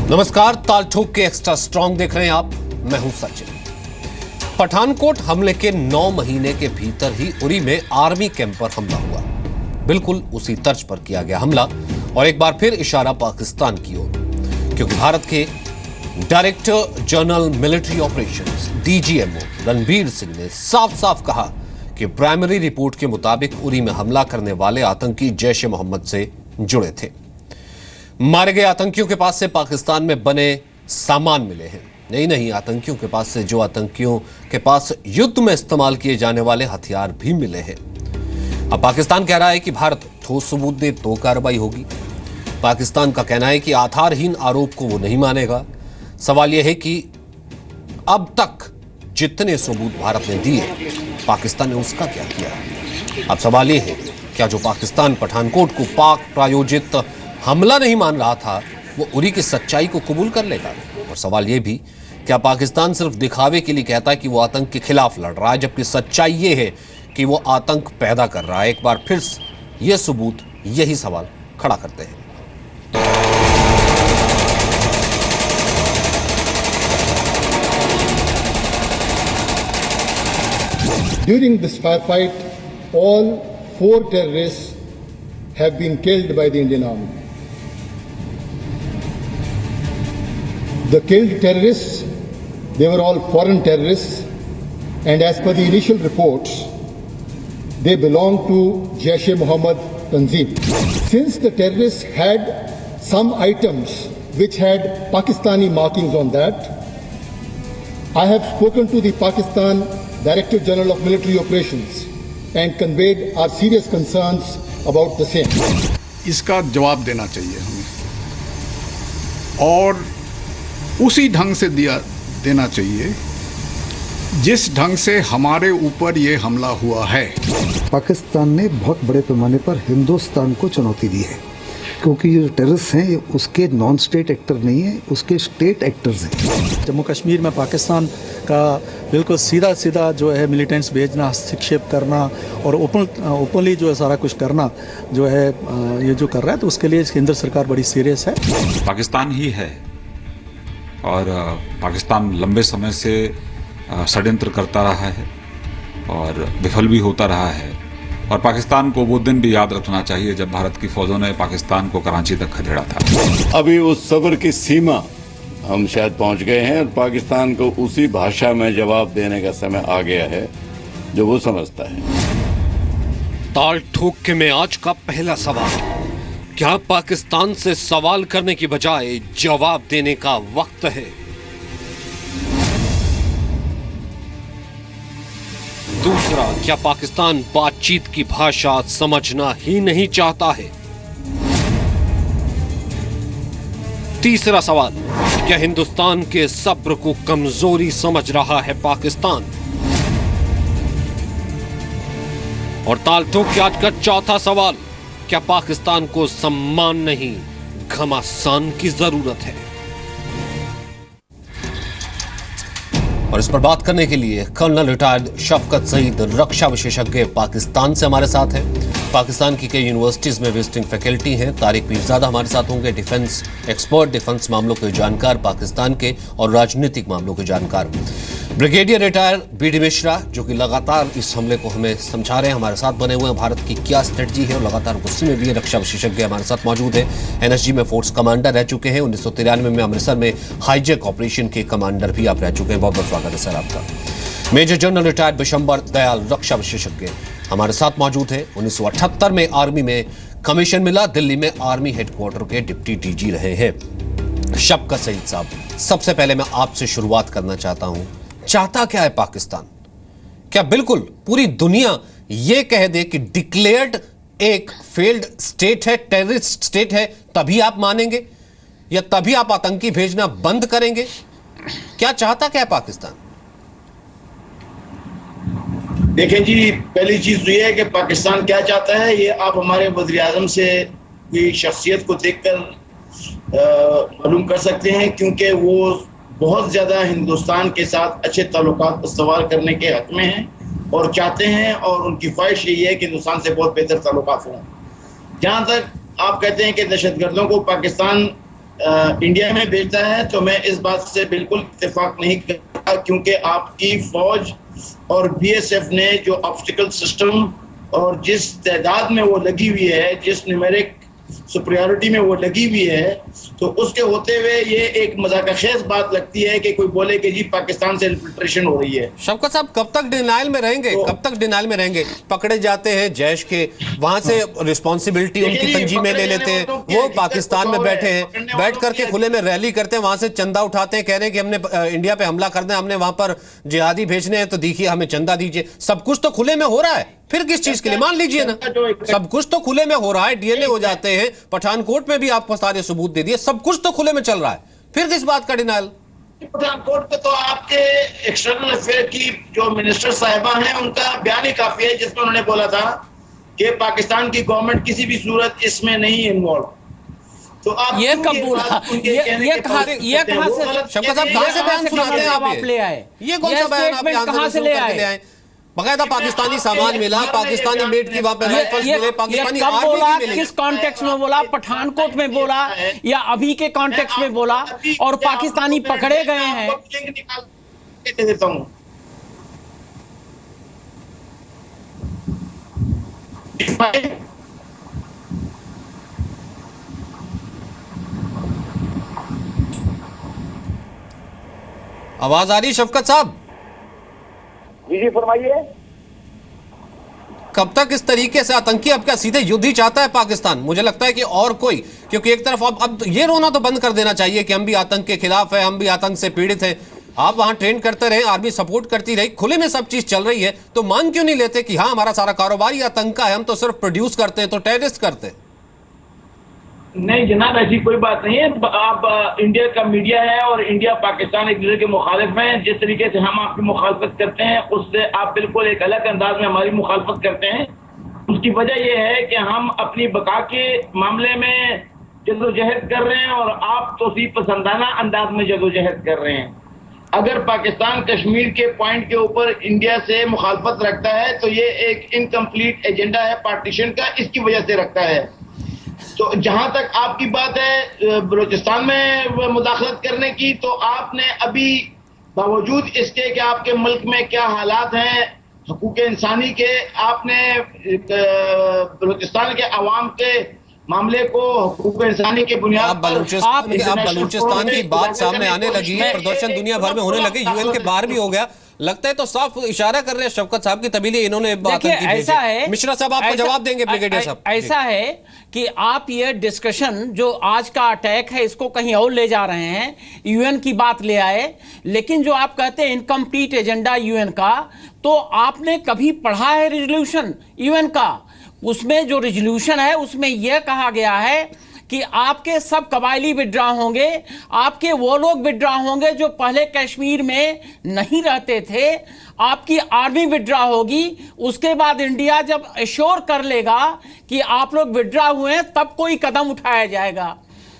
नमस्कार, ताल ठोक के एक्स्ट्रा स्ट्रॉन्ग देख रहे हैं आप। मैं हूं सचिन। पठानकोट हमले के 9 महीने के भीतर ही उरी में आर्मी कैंप पर हमला हुआ। बिल्कुल उसी तर्ज पर किया गया हमला और एक बार फिर इशारा पाकिस्तान की ओर, क्योंकि भारत के director general military operations DGMO Ranbir Singh ने साफ साफ कहा कि प्राइमरी रिपोर्ट के मुताबिक उरी में हमला करने वाले आतंकी जैश ए मोहम्मद से जुड़े थे। मारे गए आतंकियों के पास से पाकिस्तान में बने सामान मिले हैं। नहीं, आतंकियों के पास से जो आतंकियों के पास युद्ध में इस्तेमाल किए जाने वाले हथियार भी मिले हैं। अब पाकिस्तान कह रहा है कि भारत ठोस सबूत दे तो कार्रवाई होगी। पाकिस्तान का कहना है कि आधारहीन आरोप को वो नहीं मानेगा। सवाल यह है कि अब तक जितने सबूत भारत ने दिए, पाकिस्तान ने उसका क्या किया। अब सवाल यह है, क्या जो पाकिस्तान पठानकोट को पाक प्रायोजित हमला नहीं मान रहा था, वो उरी की सच्चाई को कबूल कर लेगा। और सवाल यह भी, क्या पाकिस्तान सिर्फ दिखावे के लिए कहता है कि वो आतंक के खिलाफ लड़ रहा है, जबकि सच्चाई ये है कि वो आतंक पैदा कर रहा है। एक बार फिर ये सबूत यही सवाल खड़ा करते हैं। During this firefight, all 4 terrorists have been killed by the Indian Army. The killed terrorists, they were all foreign terrorists, and as per the initial reports, they belong to Jaish-e-Mohammed Tanzim. Since the terrorists had some items which had Pakistani markings on that, I have spoken to the Pakistan Director General of Military Operations and conveyed our serious concerns about the same. इसका जवाब देना चाहिए हमें, और उसी ढंग से देना चाहिए जिस ढंग से हमारे ऊपर ये हमला हुआ है। पाकिस्तान ने बहुत बड़े पैमाने पर हिंदुस्तान को चुनौती दी है, क्योंकि ये टैरिस्ट हैं, ये उसके नॉन स्टेट एक्टर नहीं है, उसके स्टेट एक्टर्स हैं। जम्मू कश्मीर में पाकिस्तान का बिल्कुल सीधा जो है मिलिटेंट्स भेजना, हस्तक्षेप करना और ओपनली जो है सारा कुछ करना जो है ये जो कर रहा है, तो उसके लिए केंद्र सरकार बड़ी सीरियस है। पाकिस्तान ही है, और पाकिस्तान लंबे समय से षड्यंत्र करता रहा है और विफल भी होता रहा है। और पाकिस्तान को वो दिन भी याद रखना चाहिए जब भारत की फौजों ने पाकिस्तान को कराची तक खदेड़ा था। अभी उस सब्र की सीमा हम शायद पहुंच गए हैं, और पाकिस्तान को उसी भाषा में जवाब देने का समय आ गया है जो वो समझता है। ताल ठोक में आज का पहला सवाल, क्या पाकिस्तान से सवाल करने की बजाय जवाब देने का वक्त है? दूसरा, क्या पाकिस्तान बातचीत की भाषा समझना ही नहीं चाहता है? तीसरा सवाल, क्या हिंदुस्तान के सब्र को कमजोरी समझ रहा है पाकिस्तान? और ताल ठोक के आज का चौथा सवाल, क्या पाकिस्तान को सम्मान नहीं घमासान की जरूरत है? और इस पर बात करने के लिए कर्नल रिटायर्ड शफकत सईद, रक्षा विशेषज्ञ, पाकिस्तान से हमारे साथ हैं। पाकिस्तान की कई यूनिवर्सिटीज में विजिटिंग फैकल्टी हैं। तारिक पीरजादा हमारे साथ होंगे, डिफेंस एक्सपर्ट, डिफेंस मामलों के जानकार, पाकिस्तान के और राजनीतिक मामलों के जानकार। ब्रिगेडियर रिटायर बीडी मिश्रा, जो कि लगातार इस हमले को हमें समझा रहे हैं, हमारे साथ बने हुए हैं। भारत की क्या स्ट्रेटजी है और लगातार गुस्से में भी है, रक्षा विशेषज्ञ हमारे साथ मौजूद है। एनएसजी में फोर्स कमांडर रह चुके हैं, 1993 में अमृतसर में हाईजैक ऑपरेशन के कमांडर भी आप रह चुके हैं। बहुत बहुत स्वागत है सर आपका। Major general retired Bishambar Dayal, रक्षा विशेषज्ञ हमारे साथ मौजूद है। 1978 में आर्मी में कमीशन मिला, दिल्ली में आर्मी हेडक्वार्टर के डिप्टी डीजी रहे हैं। शफकत सईद साहब, सबसे पहले मैं आपसे शुरुआत करना चाहता हूं, चाहता क्या है पाकिस्तान? क्या बिल्कुल पूरी दुनिया यह कह दे कि डिक्लेयर्ड एक फेल्ड स्टेट है, टेररिस्ट स्टेट है, तभी आप मानेंगे, या तभी आप आतंकी भेजना बंद करेंगे? क्या चाहता क्या है पाकिस्तान? देखें जी, पहली चीज तो यह है कि पाकिस्तान क्या चाहता है, ये आप हमारे वज़ीर आज़म से की शख्सियत को देखकर मालूम कर सकते हैं, क्योंकि वो बहुत ज़्यादा हिंदुस्तान के साथ अच्छे ताल्लुकात इस्तेमाल करने के हक में हैं और चाहते हैं, और उनकी ख्वाहिश यही है कि हिंदुस्तान से बहुत बेहतर ताल्लुकात हों। जहाँ तक आप कहते हैं कि दहशतगर्दों को पाकिस्तान इंडिया में भेजता है, तो मैं इस बात से बिल्कुल इत्तेफाक नहीं करता, क्योंकि आपकी फौज और बीएसएफ ने जो ऑब्स्टिकल सिस्टम और जिस तादाद में वो लगी हुई है, जिस न्यूमेरिक सुपरियॉरिटी में वो लगी हुई है, तो उसके होते हुए ये एक मजाकखेज बात लगती है कि कोई बोले कि जी पाकिस्तान से इन्फिल्ट्रेशन हो रही है। शौकत साहब कब तक डिनाइल में रहेंगे? कब तक डिनाइल में रहेंगे? पकड़े जाते हैं जैश के, वहां से रिस्पॉन्सिबिलिटी उनकी तंजीमें ले लेते हैं, वो पाकिस्तान में बैठे हैं, बैठ करके खुले में रैली करते हैं, वहां से चंदा उठाते हैं, कह रहे हैं कि हमने इंडिया पे हमला करना है, हमने वहां पर जिहादी भेजने हैं, तो देखिए हमें चंदा दीजिए। सब कुछ तो खुले में हो रहा है, फिर किस चीज के लिए? मान लीजिए ना, सब कुछ तो खुले में हो रहा है, डीएनए हो जाते हैं, पठानकोट में भी आपको सारे सबूत दे दिए, सब कुछ तो खुले में चल रहा है, फिर किस बात का डिनाइल? पठानकोट पे तो आपके एक्सटर्नल अफेयर की जो मिनिस्टर साहिबा हैं उनका बयान ही काफी है, जिसमें उन्होंने बोला था कि पाकिस्तान की गवर्नमेंट किसी भी सूरत इसमें नहीं इन्वॉल्व। तो आप ये कब बोला? ये कहां से शौकत साहब कहां से बयान सुनाते हैं आप ले आए? ये कौन सा बयान आप कहां से ले आए? बकायदा पाकिस्तानी सामान मिला, पाकिस्तानी मेड की वहां पे राइफल्स मिले, पाकिस्तानी कब आर्मी बोला? भी मिली। किस कॉन्टेक्स्ट में बोला? पठानकोट में बोला या अभी के कॉन्टेक्स्ट में बोला? और पाकिस्तानी पकड़े गए हैं। दे देता हूं। आवाज आ रही शफकत साहब? जी फरमाइए। कब तक इस तरीके से आतंकी, अब क्या सीधे युद्ध ही चाहता है पाकिस्तान? मुझे लगता है कि और कोई, क्योंकि एक तरफ अब ये रोना तो बंद कर देना चाहिए कि हम भी आतंक के खिलाफ है, हम भी आतंक से पीड़ित हैं। आप वहां ट्रेन करते रहे, आर्मी सपोर्ट करती रही, खुले में सब चीज चल रही है, तो मान क्यों नहीं लेते कि हाँ हमारा सारा कारोबार ही आतंक का है, हम तो सिर्फ प्रोड्यूस करते हैं, तो टेररिस्ट करते हैं? नहीं जनाब, ऐसी कोई बात नहीं है। आप इंडिया का मीडिया है और इंडिया पाकिस्तान एक दूसरे के मुखालिफ हैं। जिस तरीके से हम आपकी मुखालफत करते हैं उससे आप बिल्कुल एक अलग अंदाज में हमारी मुखालफत करते हैं। उसकी वजह यह है कि हम अपनी बका के मामले में जदोजहद कर रहे हैं और आप तोसीब पसंदाना अंदाज में जदोजहद कर रहे हैं। अगर पाकिस्तान कश्मीर के पॉइंट के ऊपर इंडिया से मुखालफत रखता है तो ये एक इनकम्प्लीट एजेंडा है पार्टीशन का, इसकी वजह से रखता है। तो जहां तक आपकी बात है बलूचिस्तान में मुदाखलत करने की, तो आपने अभी बावजूद इसके कि आपके मुल्क में क्या हालात हैं हुकूक इंसानी के, आपने बलूचिस्तान के अवाम के मामले को हुकूक इंसानी के बुनियाद पर बलूचिस्तान की बात सामने आने लगी है, प्रदर्शन दुनिया भर में होने लगे, यूएन के बाहर भी हो गया, लगता है तो साफ इशारा कर रहे हैं शफकत साहब की, तभी इन्होंने बात की। ऐसा है, मिश्रा साहब आपको जवाब देंगे ब्रिगेडियर साहब। ऐसा है कि आप ये डिस्कशन जो आज का अटैक है इसको कहीं और ले जा रहे हैं, यूएन की बात ले आए, लेकिन जो आप कहते हैं इनकम्प्लीट एजेंडा यूएन का, तो आपने कभी पढ़ा है रेजोल्यूशन यूएन का? उसमें जो रेजोल्यूशन है उसमें यह कहा गया है कि आपके सब कबायली विड्रॉ होंगे, आपके वो लोग विड्रॉ होंगे जो पहले कश्मीर में नहीं रहते थे, आपकी आर्मी विड्रॉ होगी, उसके बाद इंडिया जब एश्योर कर लेगा कि आप लोग विड्रॉ हुए हैं तब कोई कदम उठाया जाएगा।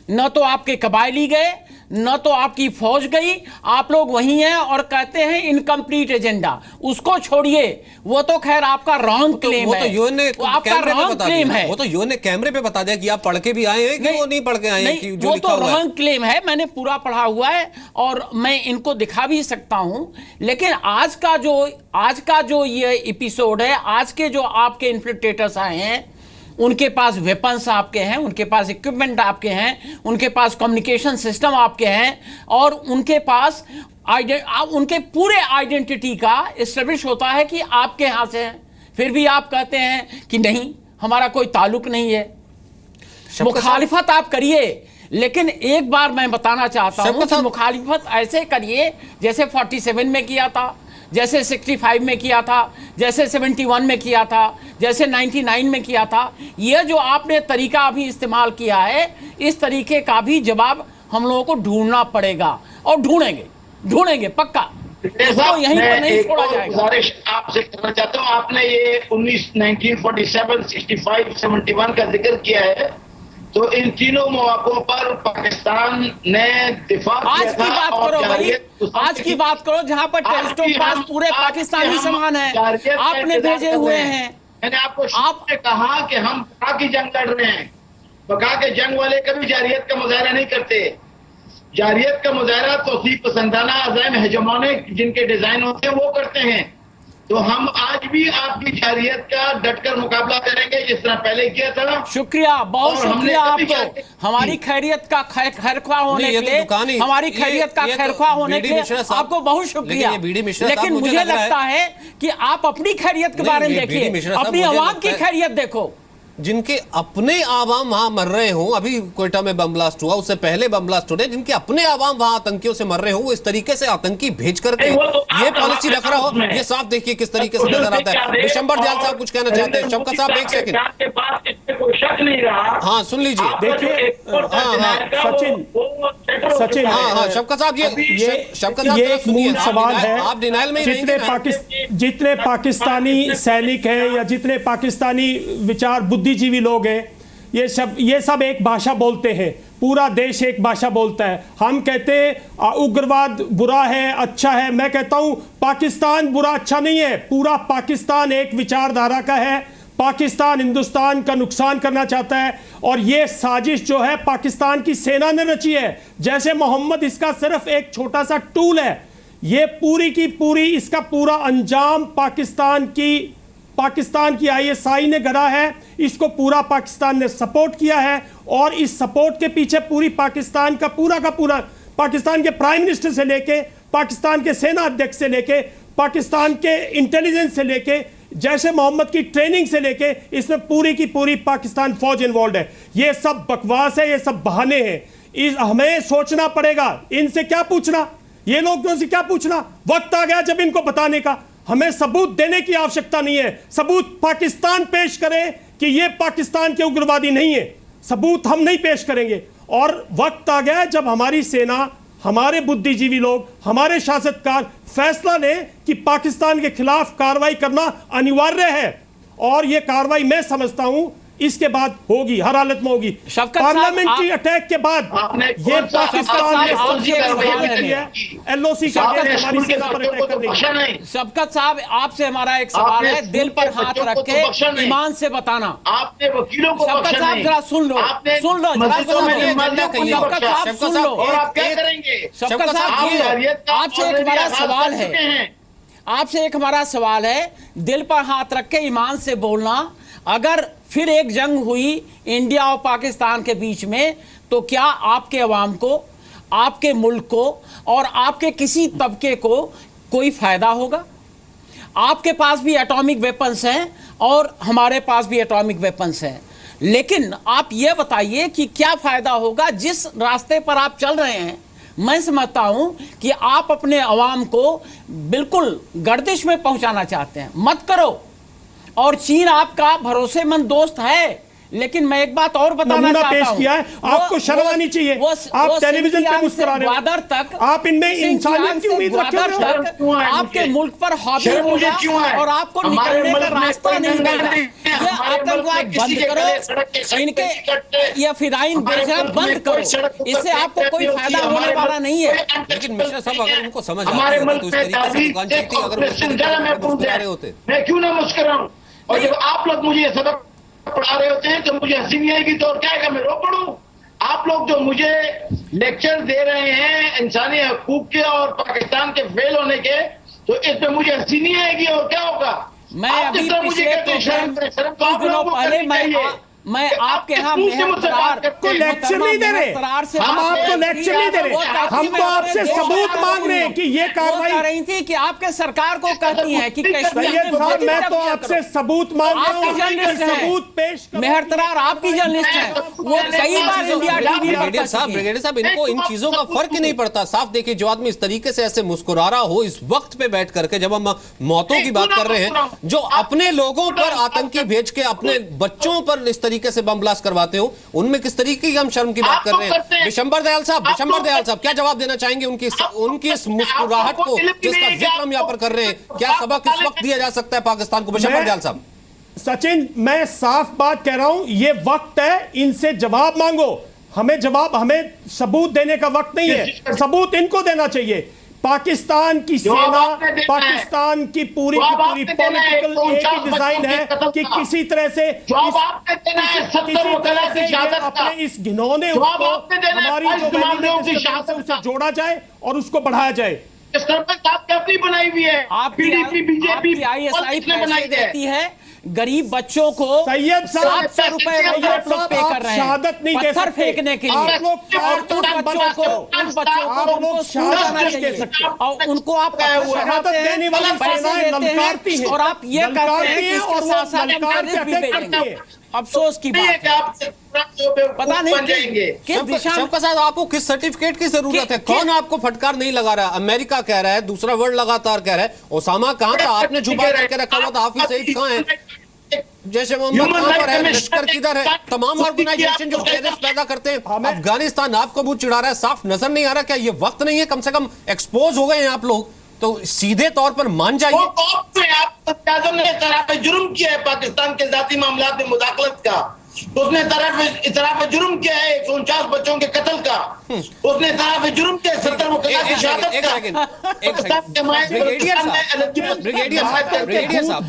न तो आपके कबायली गए, न तो आपकी फौज गई, आप लोग वहीं हैं और कहते हैं इनकम्प्लीट एजेंडा। उसको छोड़िए, वो तो खैर आपका रॉन्ग क्लेम है, आपका रॉन्ग क्लेम है। वो तो यूएन ने कैमरे पे बता दिया कि आप पढ़ के भी आए हैं कि वो नहीं पढ़ के आए हैं, कि जो वो तो रॉन्ग क्लेम है, मैंने पूरा पढ़ा हुआ है और मैं इनको दिखा भी सकता हूं। लेकिन आज का जो ये एपिसोड है, आज के जो आपके इन्फ्लिक्टेटर्स आए हैं, उनके पास वेपन्स आपके हैं, उनके पास इक्विपमेंट आपके हैं, उनके पास कम्युनिकेशन सिस्टम आपके हैं, और उनके पास उनके पूरे आइडेंटिटी का एस्टेब्लिश होता है कि आपके यहाँ से हैं, फिर भी आप कहते हैं कि नहीं हमारा कोई ताल्लुक नहीं है। मुखालिफत आप करिए, लेकिन एक बार मैं बताना चाहता हूं कि मुखालिफत ऐसे करिए जैसे 47 में किया था, जैसे 65 में किया था, जैसे 71 में किया था, जैसे 99 में किया था। यह जो आपने तरीका अभी इस्तेमाल किया है, इस तरीके का भी जवाब हम लोगों को ढूंढना पड़ेगा और ढूंढेंगे पक्का। इसको यहीं पर नहीं छोड़ा जाएगा। आपसे कहना चाहता हूँ, आपने ये 1947, 65, 71 का जिक्र किया है, तो इन तीनों मौकों पर पाकिस्तान ने दिफा आज की बात करो भाई, आज की बात करो जहां पर टेररिस्टों के पास पूरे पाकिस्तानी सामान है, आपने भेजे हुए हैं। मैंने आपको कहा कि हम की जंग लड़ रहे हैं, पका के जंग वाले कभी जारियत का मुजाहरा नहीं करते। जारियत का मुजाहरा तौसीफ पसंदाना अज़ाइम हेजमोनिक जिनके डिजाइन होते हैं वो करते हैं। तो हम आज भी आपकी जारियत का डटकर मुकाबला करेंगे जिस तरह पहले किया था। शुक्रिया, बहुत और हमने शुक्रिया कभी आपको हमारी खैरियत का खैरख्वाह होने नहीं, के ये तो लिए, दुकान ही- हमारी खैरियत का ये तो खैरख्वाह होने के बीडी लिए मिश्रा साहब- आपको बहुत शुक्रिया। लेकिन ये बीडी मिश्रा साहब, लेकिन मुझे मुझे लग रहा लगता है कि आप अपनी खैरियत के नहीं, बारे में ये बीडी देखिए, मिश्रा साहब, अपनी मुझे आवाम लगता की है- खैरियत देखो। जिनके अपने आवाम वहां मर रहे हो, अभी कोयटा में बम ब्लास्ट हुआ, उससे पहले बम ब्लास्ट हो रहे, जिनके अपने आवाम वहां आतंकियों से मर रहे हो, वो इस तरीके से आतंकी भेज करके नहीं, वो तो ये आप पॉलिसी रख रहा हो, उसमें- ये साफ देखिए किस तरीके से नजर आता है। विशंबर दयाल साहब कुछ कहना चाहते हैं। शौकत साहब एक सेकंड, के पास इसमें कोई शक नहीं रहा। हाँ सुन लीजिए। देखिए, सचिन, हाँ शौकत साहब, ये शौकत साहब ये जरा एक सुनिए, मूल सवाल है। आप डिनाइल में ही रहेंगे ना? जितने पाकिस्तानी सैनिक हैं या जितने पाकिस्तानी विचार बुद्धिजीवी लोग हैं, ये सब एक भाषा बोलते हैं। पूरा देश एक भाषा बोलता है। हम कहते हैं उग्रवाद बुरा है, अच्छा है। मैं कहता हूं पाकिस्तान बुरा अच्छा नहीं है, पूरा पाकिस्तान एक विचारधारा का है। पाकिस्तान हिंदुस्तान का नुकसान करना चाहता है और ये साजिश जो है पाकिस्तान की सेना ने रची है। जैसे मोहम्मद इसका सिर्फ एक छोटा सा टूल है, ये पूरी की पूरी इसका पूरा अंजाम पाकिस्तान की आईएसआई ने गढ़ा है। इसको पूरा पाकिस्तान ने सपोर्ट किया है और इस सपोर्ट के पीछे पूरी पाकिस्तान का पूरा पाकिस्तान के प्राइम मिनिस्टर से लेके, पाकिस्तान के सेना अध्यक्ष से लेके, पाकिस्तान के इंटेलिजेंस से लेके, जैसे मोहम्मद की ट्रेनिंग से लेके, इसमें पूरी की पूरी पाकिस्तान फौज इन्वॉल्व है। ये सब बकवास है, ये सब बहाने हैं। हमें सोचना पड़ेगा, इनसे क्या पूछना, ये लोगों से क्या पूछना। वक्त आ गया जब इनको बताने का। हमें सबूत देने की आवश्यकता नहीं है, सबूत पाकिस्तान पेश करे कि ये पाकिस्तान के उग्रवादी नहीं है। सबूत हम नहीं पेश करेंगे। और वक्त आ गया जब हमारी सेना, हमारे बुद्धिजीवी लोग, हमारे शासककार फैसला लें कि पाकिस्तान के खिलाफ कार्रवाई करना अनिवार्य है। और यह कार्रवाई मैं समझता हूं इसके बाद होगी, हर हालत में होगी। पार्लियामेंट्री अटैक के बाद ये पाकिस्तान एलओसी का हमारी सेना पर अटैक कर रही है। शफकत साहब, आपसे हमारा एक सवाल है, दिल पर हाथ रख के ईमान से बताना। आपने वकीलों को शफकत साहब जरा सुन लो, शफकत साहब सुन लो। और आप क्या करेंगे? शफकत साहब, आपसे एक हमारा सवाल है, आपसे एक हमारा सवाल है, दिल पर हाथ रख के ईमान से बोलना। अगर फिर एक जंग हुई इंडिया और पाकिस्तान के बीच में, तो क्या आपके अवाम को, आपके मुल्क को और आपके किसी तबके को कोई फायदा होगा? आपके पास भी एटॉमिक वेपन्स हैं और हमारे पास भी एटॉमिक वेपन्स हैं, लेकिन आप ये बताइए कि क्या फायदा होगा जिस रास्ते पर आप चल रहे हैं। मैं समझता हूं कि आप अपने अवाम को बिल्कुल गर्दिश में पहुंचाना चाहते हैं। मत करो। और चीन आपका भरोसेमंद दोस्त है, लेकिन मैं एक बात और बताना चाहता पेश किया है, आपको शर्म आनी चाहिए। आप टेलीविजन पे मुस्कुरा रहे हो, तक आप इनमें इंसानियत की उम्मीद रखते हो। आपके मुल्क पर हावी होगा और आपको निकलने का रास्ता नहीं मिलेगा। ये आतंकवाद बंद करो, इनके ये फिदाइन बेचना बंद करो, इससे आपको कोई फायदा होने वाला नहीं है। लेकिन मिश्रा साहब, अगर उनको समझ आती है तो इस तरीके से दुकान चलती, अगर वो इस तरीके से मुस्कुरा रहे होते। मैं क्यों ना मुस्कुराऊं? और जब आप लोग मुझे ये सबक पढ़ा रहे होते हैं तो मुझे हंसी नहीं आएगी, तो और क्या है, मैं रो पड़ूं? आप लोग जो मुझे लेक्चर दे रहे हैं इंसानी हकूक के और पाकिस्तान के फेल होने के, तो इसमें मुझे हंसी नहीं आएगी और क्या होगा? मैं अभी पिछले कुछ दिनों पहले मैं आपके यहाँ को लेक्चर नहीं दे रहे, हम आपको लेक्चर नहीं दे रहे, हम तो आपसे सबूत मांग रहे हैं कि ये कार्रवाई कर रही थी कि आपके सरकार को कहती है कि कश्मीर में, मैं तो आपसे सबूत मांग रहा हूँ, सबूत पेश। मेहरतरार आपकी जर्नलिस्ट है, वो कई बार इंडिया टीवी ब्रिगेडियर साहब, इनको इन चीजों का फर्क ही नहीं पड़ता। साफ देखिए, जो आदमी इस तरीके से ऐसे मुस्कुरा रहा हो इस वक्त पे बैठ करके, जब हम मौतों की बात कर रहे हैं, जो अपने लोगों पर आतंकी भेज के अपने बच्चों पर इस तरीके से बम ब्लास्ट करवाते हो, उनमें किस तरीके की हम शर्म की बात कर रहे हैं? विशंबर दयाल साहब, क्या जवाब देना चाहेंगे उनकी इस मुस्कुराहट को जिसका जिक्र हम यहां पर कर रहे हैं? क्या सबक इस वक्त दिया जा सकता है पाकिस्तान को? विशंबर दयाल साहब। सचिन, मैं साफ बात कह रहा हूं, ये वक्त है, इनसे जवाब मांगो। हमें सबूत देने का वक्त नहीं है, सबूत इनको देना चाहिए। पाकिस्तान की जवाब सेना, आपने देना है। पाकिस्तान की पूरी जवाब पूरी आपने देना है, पॉलिटिकल एक 49 ही डिजाइन बच्चों है के कत्ल कि का। किसी तरह से जवाब आपने देना है 70 वकला की शहादत का। अपने इस घिनौने जवाब उसको आपने देना है हमारी 22 जो मामलों की वैल्यू शहादत से उसे का। जोड़ा जाए और उसको बढ़ाया जाए। सरपंच साहब की अपनी बनाई हुई है, पीडीपी बीजेपी ISI ने बनाई पैसे देती है गरीब बच्चों को। सैयद साहब, 700 रुपए सैयद आप लोग साहब, पे आप कर रहे हैं शहादत नहीं दे पत्थर सकते। फेंकने के लिए। आप लोग और उन बच्चों को आप लोग स्कूल शहादत जाना नहीं दे चाहिए सकते। और उनको आप पत्थर शहादत फेंकाते देने वाली हैं, पैसे सेनाएं देते ललकारती हैं हैं, और आप ये कहते हैं ललकारती कि हैं इसके और वो साथ साथ हम ललकार टेररिस्ट भी के अटैक भेजेंगे। करती है। अफसोस की बात है। पता नहीं किस दिशा में। शौकत साहब, आपको किस सर्टिफिकेट की जरूरत है? कौन आपको फटकार नहीं लगा रहा है? अमेरिका कह रहा है, दूसरा वर्ल्ड लगातार कह रहा है। ओसामा कहाँ था? आपने छुपा करके रखा हुआ था। हाफिज सईद कहाँ है? जैसे मोहम्मद कहाँ पर है? लश्कर किधर है? तमाम ऑर्गेनाइजेशन जो टेररिस्ट पैदा करते हैं। अफगानिस्तान आपको मुंह चिढ़ा रहा है, साफ नजर नहीं आ रहा? क्या ये वक्त नहीं है? कम से कम एक्सपोज हो गए हैं आप लोग, तो सीधे तौर पर मान जाइए। आजम ने तराफ जुर्म किया है पाकिस्तान के जाती मामला में मुदाखलत का। उसने तराफ जुर्म किया है 149 बच्चों के कत्ल का। उसने तराफ जुर्म किया 70 वकला की शहादत का। ब्रिगेडियर साहब,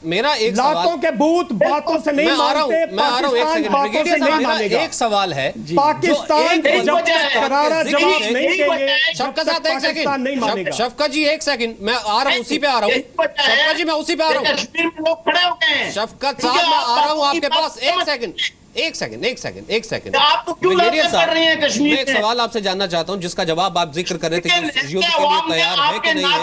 मेरा एक सवाल, लातों के भूत बातों से नहीं मानते। मैं आ रहा हूं, एक पाकिस्तान सेकंड। बातों ब्रिगेडियर से साहब, नहीं मेरा मानेगा। एक सवाल है। पाकिस्तान जो एक जब तक करारा जवाब नहीं देंगे, शफकत साहब, एक पाकिस्तान नहीं सेकंड। मानेगा। शफकत जी, एक सेकंड, मैं आ रहा हूं, उसी पे आ रहा हूं। शफकत जी, मैं उसी पे आ रहा हूं। कश्मीर में लोग खड़े हो गए हैं। शफकत साहब, मैं आ रहा हूं आपके पास। एक सेकंड। आप तो क्यों ब्रिगेडियर लड़ाई कर रही हैं कश्मीर मैं एक में? सवाल आपसे जानना चाहता हूं, जिसका जवाब आप जिक्र कर रहे थे कि इस युद्ध के लिए तैयार है कि नहीं है।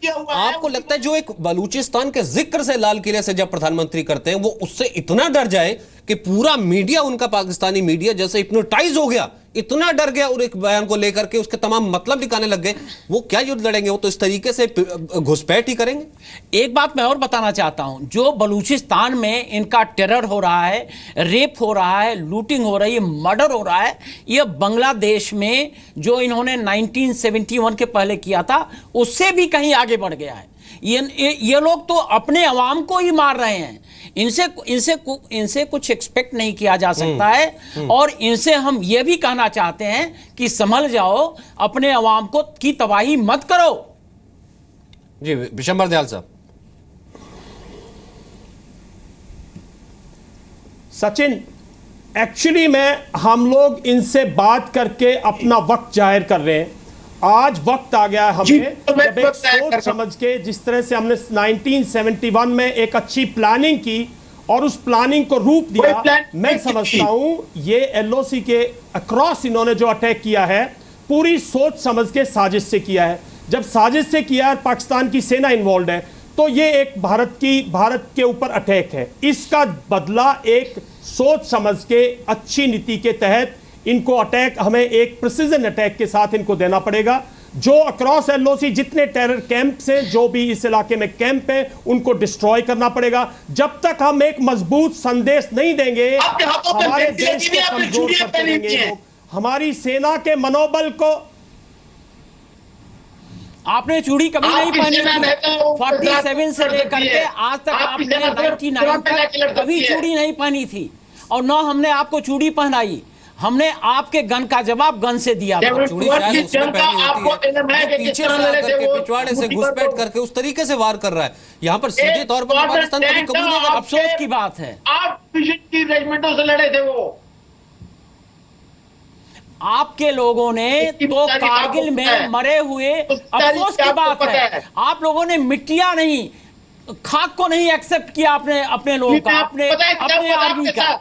आपको लगता है जो एक बलूचिस्तान के जिक्र से लाल किले से जब प्रधानमंत्री करते हैं, वो उससे इतना डर जाए कि पूरा मीडिया उनका, पाकिस्तानी मीडिया जैसे हिप्नोटाइज हो गया, इतना डर गया और एक बयान को लेकर के उसके तमाम मतलब दिखाने लग गए? वो क्या युद्ध लड़ेंगे? वो तो इस तरीके से घुसपैठ ही करेंगे। एक बात मैं और बताना चाहता हूं, जो बलूचिस्तान में इनका टेरर हो रहा है, रेप हो रहा है, लूटिंग हो रही है, मर्डर हो रहा है, ये बांग्लादेश में जो इन्होंने 1971 के पहले किया था उससे भी कहीं आगे बढ़ गया है। ये लोग तो अपने अवाम को ही मार रहे हैं। इनसे कुछ एक्सपेक्ट नहीं किया जा सकता है। और इनसे हम ये भी कहना चाहते हैं कि संभल जाओ, अपने अवाम को की तबाही मत करो। जी विशंबर दयाल साहब। सचिन, एक्चुअली हम लोग इनसे बात करके अपना वक्त जाहिर कर रहे हैं। आज वक्त आ गया हमें, जब एक सोच समझ के, जिस तरह से हमने 1971 में एक अच्छी प्लानिंग की और उस प्लानिंग को रूप दिया, मैं समझता हूं ये एलओसी के अक्रॉस इन्होंने जो अटैक किया है, पूरी सोच समझ के साजिश से किया है। जब साजिश से किया है, पाकिस्तान की सेना इन्वॉल्व है, तो ये एक भारत के ऊपर अटैक है। इसका बदला एक सोच समझ के, अच्छी नीति के तहत इनको अटैक, हमें एक प्रिसीजन अटैक के साथ इनको देना पड़ेगा। जो अक्रॉस एलओसी जितने टेरर कैंप्स हैं, जो भी इस इलाके में कैंप है, उनको डिस्ट्रॉय करना पड़ेगा। जब तक हम एक मजबूत संदेश नहीं देंगे, हमारे देश को कमजोर करते रहेंगे लोग। हमारी सेना के मनोबल को, आपने चूड़ी कभी नहीं पहनी थी 47 से लेकर के आज तक, आपने 99 तक कभी चूड़ी नहीं पहनी थी, और न हमने आपको चूड़ी पहनाई। हमने आपके गन का जवाब गन से दिया था। चूड़ी शायद उसमें पहनी होती है, पीछे से आकर के, पिछवाड़े से घुसपैठ करके उस तरीके से वार कर रहा है। यहाँ पर सीधे तौर पर पाकिस्तान कभी कबूल नहीं कर। अफसोस की बात है, 8 डिवीजन की रेजिमेंटों से लड़े थे वो। आपके लोगों ने तो कारगिल में मरे हुए, अफसोस की बात है, आप लोगों ने मिट्टियां नहीं, खाक को नहीं एक्सेप्ट किया अपने लोगों का, अपने आर्मी का।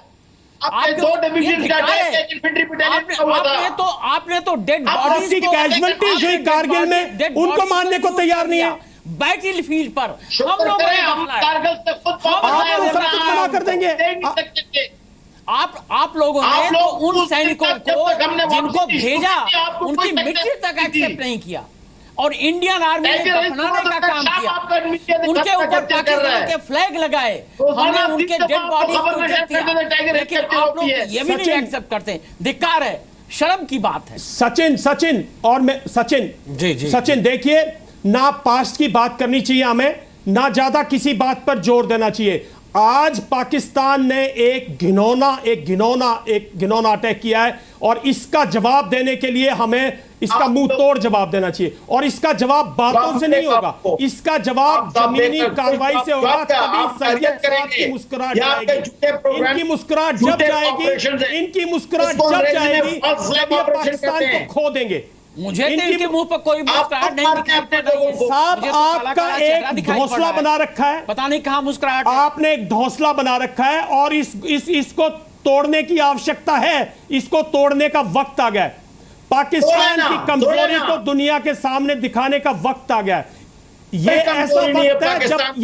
आपने 2 डिवीजन का इन्फेंट्री बटालियन का आपने तो डेड बॉडीज को, कैजुअल्टीज हुई कारगिल में, उनको मानने को तैयार नहीं है। बैटल फील्ड पर हम लोगों ने कारगिल से खुद मना कर देंगे। आप लोगों ने तो उन सैनिकों को जिनको भेजा, उनकी मिट्टी तक एक्सेप्ट नहीं किया, और इंडियन आर्मी ने दफनाने का काम किया। उनके ऊपर पाकिस्तान के फ्लैग लगाए, हमने उनके डेड बॉडी को इज्जत दिया, लेकिन आप लोग ये भी नहीं एक्सेप्ट करते। धिक्कार है, शर्म की बात है। सचिन और मैं सचिन देखिए, ना पास्ट की बात करनी चाहिए हमें, ना ज्यादा किसी बात पर जोर देना चाहिए। आज पाकिस्तान ने एक घिनौना अटैक किया है, और इसका जवाब देने के लिए हमें इसका मुंह तोड़ जवाब देना चाहिए, और इसका जवाब बातों से नहीं होगा, इसका जवाब जमीनी कार्रवाई से होगा। तभी सैयद साहब की मुस्कुराहट जाएगी। इनकी मुस्कुराहट जब जाएगी, इनकी मुस्कुराहट जब जाएगी जब ये पाकिस्तान को खो देंगे। मुझे तो इनके मुंह पर कोई मुस्कुराहट नहीं दिखाई पड़ रही है। साहब आपका एक घोंसला बना रखा है, पता नहीं कहां मुस्कुराहट है। आपने एक घोंसला बना रखा है और इसको तोड़ने की आवश्यकता है, इसको तोड़ने का वक्त आ गया है। पाकिस्तान की कमजोरी को दुनिया के सामने दिखाने का वक्त आ गया है। ये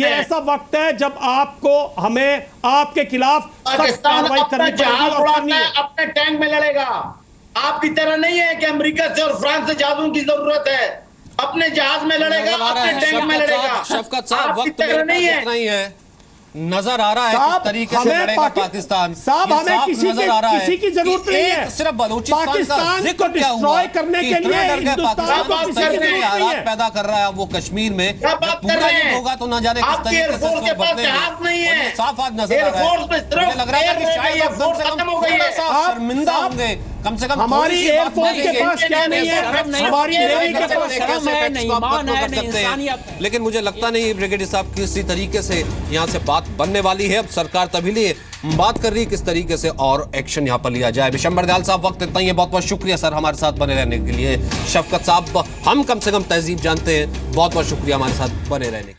ऐसा वक्त है जब आपको हमें आपके खिलाफ सख्त कार्रवाई करनी पड़ेगी। अपने टैंक में लड़ेगा, आपकी तरह नहीं है कि अमेरिका से और फ्रांस से जहाजों की जरूरत है। अपने जहाज में लड़ेगा, अपने टैंक में लड़ेगा। शफकत साहब वक्त नहीं है, नजर आ रहा है किस तरीके से लड़ेगा पाकिस्तान। साहब हमें किसी की जरूरत नहीं है। सिर्फ बलूचिस्तान को डिस्ट्रॉय करने के लिए हिंदुस्तान को किसी की जरूरत नहीं है। पैदा कर रहा है वो कश्मीर में पूरा युद्ध होगा तो न जाने किस तरीके से उसको बदलेंगे। साफ आज नजर आ रहा है, मुझे लग रहा है कि शायद शर्मिंदा होंगे। कम से कम हमारी एयरफोर्स के पास क्या नहीं है, हमारी नेवी के पास शर्म है, नहीं ईमान है, नहीं इंसानियत है। लेकिन मुझे लगता नहीं ब्रिगेडियर साहब किसी तरीके से यहाँ से बात बनने वाली है। अब सरकार तभी लिए बात कर रही है किस तरीके से और एक्शन यहाँ पर लिया जाए। विशंबर दयाल साहब वक्त इतना ही है, बहुत बहुत शुक्रिया सर हमारे साथ बने रहने के लिए। शफकत साहब हम कम से कम तहजीब जानते हैं, बहुत बहुत शुक्रिया हमारे साथ बने रहने के लिए।